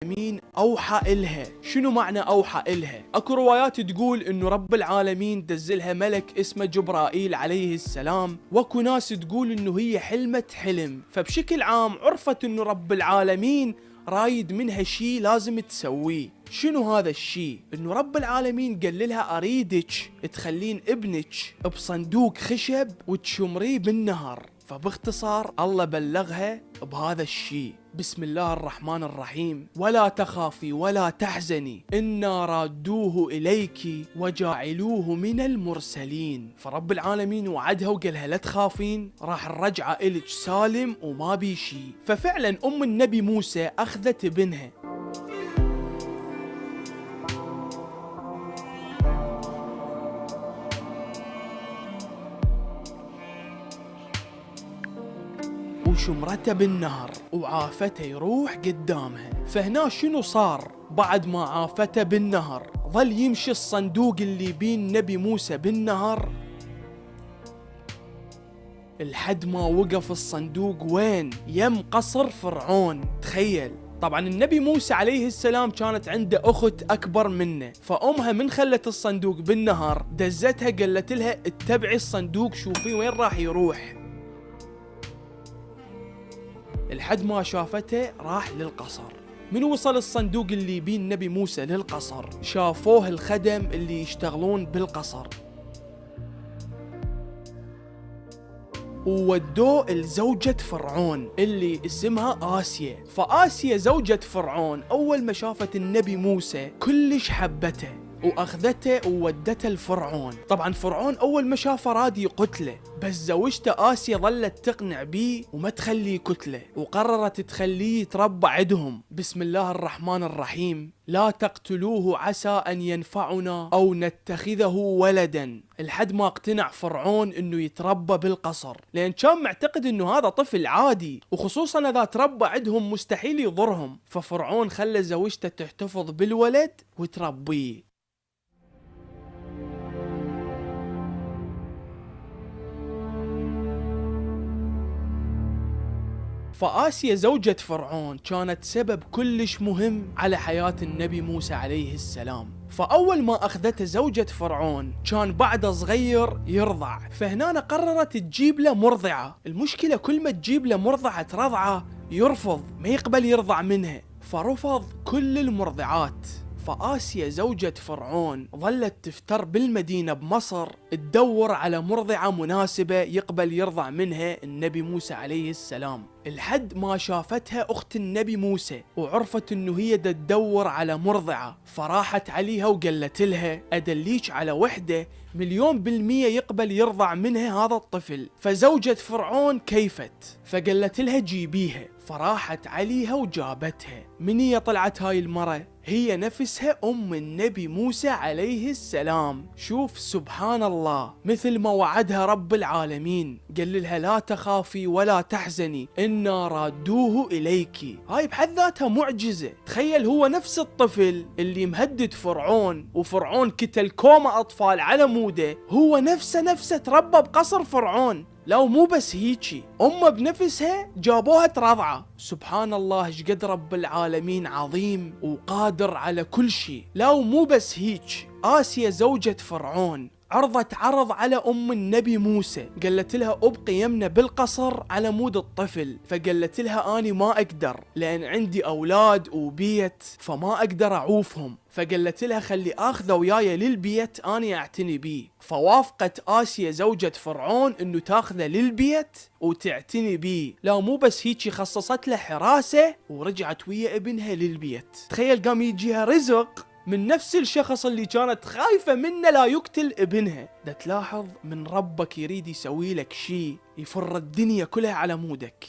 العالمين أوحى إلها. شنو معنى أوحى إلها؟ أكو روايات تقول إنه رب العالمين دزلها ملك اسمه جبرائيل عليه السلام، واكو ناس تقول إنه هي حلمت حلم. فبشكل عام عرفت إنه رب العالمين رايد منها شي لازم تسويه. شنو هذا الشي؟ إنه رب العالمين قال لها أريدك تخلين ابنك بصندوق خشب وتشمريه بالنهر. فباختصار الله بلغها بهذا الشي. بسم الله الرحمن الرحيم. ولا تخافي ولا تحزني إنا رادوه إليك وجاعلوه من المرسلين. فرب العالمين وعدها وقالها لا تخافين، راح نرجعه إلك سالم وما بي شي. ففعلا أم النبي موسى أخذت ابنها وشمرته بالنهر وعافته يروح قدامها. فهنا شنو صار بعد ما عافته بالنهر؟ ظل يمشي الصندوق اللي بين نبي موسى بالنهر لحد ما وقف الصندوق وين؟ يم قصر فرعون. تخيل. طبعا النبي موسى عليه السلام كانت عنده أخت أكبر منه، فأمها من خلت الصندوق بالنهر دزتها قالت لها اتبعي الصندوق شوفي وين راح يروح. لحد ما شافته راح للقصر. من وصل الصندوق اللي بين نبي موسى للقصر شافوه الخدم اللي يشتغلون بالقصر وودوه لزوجة فرعون اللي اسمها آسيا. فآسيا زوجة فرعون أول ما شافت النبي موسى كلش حبته واخذته وودته لفرعون. طبعا فرعون اول ما شافه راد يقتله، بس زوجته آسيا ظلت تقنع بيه وما تخليه قتله، وقررت تخليه يتربى عندهم. بسم الله الرحمن الرحيم. لا تقتلوه عسى ان ينفعنا او نتخذه ولدا. لحد ما اقتنع فرعون انه يتربى بالقصر، لان كان معتقد انه هذا طفل عادي، وخصوصا اذا تربى عندهم مستحيل يضرهم. ففرعون خلى زوجته تحتفظ بالولد وتربيه. فآسيا زوجة فرعون كانت سبب كلش مهم على حياة النبي موسى عليه السلام. فأول ما أخذته زوجة فرعون كان بعده صغير يرضع، فهنا قررت تجيب له مرضعة. المشكلة كل ما تجيب له مرضعة رضعة يرفض، ما يقبل يرضع منها، فرفض كل المرضعات. فآسيا زوجة فرعون ظلت تفتر بالمدينة بمصر تدور على مرضعة مناسبة يقبل يرضع منها النبي موسى عليه السلام، لحد ما شافتها أخت النبي موسى وعرفت انه هي تدور على مرضعة. فراحت عليها وقالت لها أدليك على وحدة 1,000,000% يقبل يرضع منها هذا الطفل. فزوجة فرعون كيفت، فقالت لها جيبيها. فراحت عليها وجابتها. من هي طلعت هاي المرة؟ هي نفسها أم النبي موسى عليه السلام. شوف سبحان الله، مثل ما وعدها رب العالمين قال لها لا تخافي ولا تحزني إنا رادوه إليك. هاي بحد ذاتها معجزة. تخيل هو نفس الطفل اللي مهدد فرعون وفرعون قتل كومة أطفال على موده، هو نفسه تربى بقصر فرعون. لو مو بس هيجي، أمه بنفسها جابوها ترضعه. سبحان الله شقد رب العالمين عظيم وقادر على كل شيء. لو مو بس هيك، آسيا زوجة فرعون عرضت عرض على أم النبي موسى، قالت لها أبقي يمنا بالقصر على مود الطفل. فقالت لها أني ما أقدر لأن عندي أولاد وبيت فما أقدر أعوفهم. فقالت لها خلي آخذه وياي للبيت أني أعتني بيه. فوافقت آسيا زوجة فرعون إنه تاخذه للبيت وتعتني بيه. لا مو بس هيك، خصصت له حراسة ورجعت ويا ابنها للبيت. تخيل قام يجيها رزق من نفس الشخص اللي كانت خايفة منه لا يقتل ابنها. دا تلاحظ من ربك يريد يسوي لك شي يفر الدنيا كلها على مودك.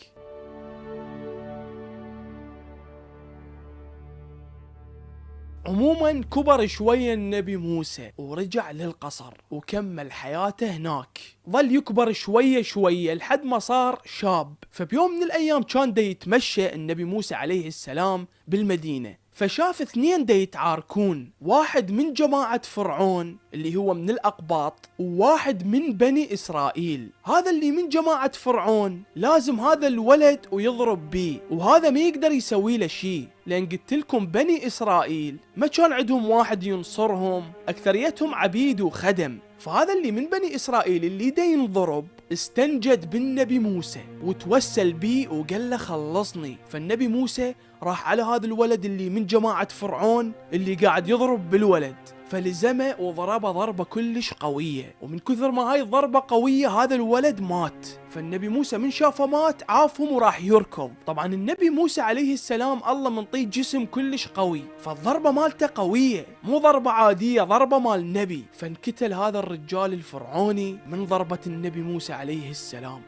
عموما كبر شوية النبي موسى ورجع للقصر وكمل حياته هناك. ظل يكبر شوية لحد ما صار شاب. فبيوم من الأيام كان دا يتمشى النبي موسى عليه السلام بالمدينة، فشاف اثنين دا يتعاركون، واحد من جماعة فرعون اللي هو من الأقباط، وواحد من بني إسرائيل. هذا اللي من جماعة فرعون لازم هذا الولد ويضرب بيه، وهذا ما يقدر يسوي له شيء، لأن قلت لكم بني إسرائيل ما كان عندهم واحد ينصرهم، أكثريتهم عبيد وخدم. فهذا اللي من بني إسرائيل اللي دا ينضرب استنجد بالنبي موسى وتوسل بيه وقال له خلصني. فالنبي موسى راح على هذا الولد اللي من جماعة فرعون اللي قاعد يضرب بالولد، فلزمه وضربه ضربة كلش قوية، ومن كثر ما هاي الضربة قوية هذا الولد مات. فالنبي موسى من شافه مات عافهم وراح يركض. طبعا النبي موسى عليه السلام الله منطيه جسم كلش قوي، فالضربة مالته قوية مو ضربة عادية، ضربة مال نبي. فانقتل هذا الرجال الفرعوني من ضربة النبي موسى عليه السلام.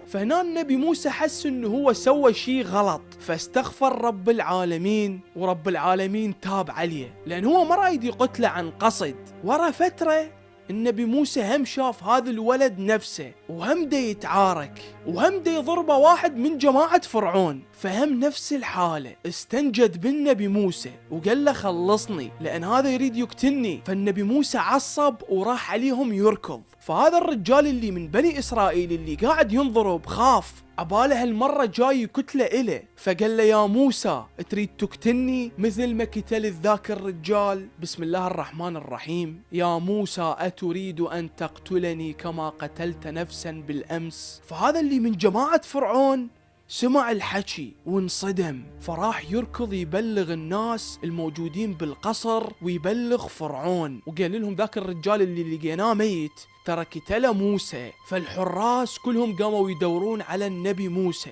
فهنا النبي موسى حس انه هو سوى شيء غلط، فاستغفر رب العالمين، ورب العالمين تاب عليه، لان هو ما رايد يقتله عن قصد. ورا فترة النبي موسى هم شاف هذا الولد نفسه، وهم دا يتعارك، وهم دا يضربه واحد من جماعة فرعون، فهم نفس الحالة. استنجد بالنبي موسى وقال له خلصني لأن هذا يريد يقتلني. فالنبي موسى عصب وراح عليهم يركض. فهذا الرجال اللي من بني إسرائيل اللي قاعد ينضرب خاف، عباله هالمرة جاي كتلة إله، فقال له يا موسى تريد تقتلني مثل ما قتلت ذاك الرجال؟ بسم الله الرحمن الرحيم. يا موسى أتريد أن تقتلني كما قتلت نفسا بالأمس؟ فهذا اللي من جماعة فرعون سمع الحكي وانصدم، فراح يركض يبلغ الناس الموجودين بالقصر ويبلغ فرعون، وقال لهم ذاك الرجال اللي لقيناه ميت ترى قتله موسى. فالحراس كلهم قاموا يدورون على النبي موسى،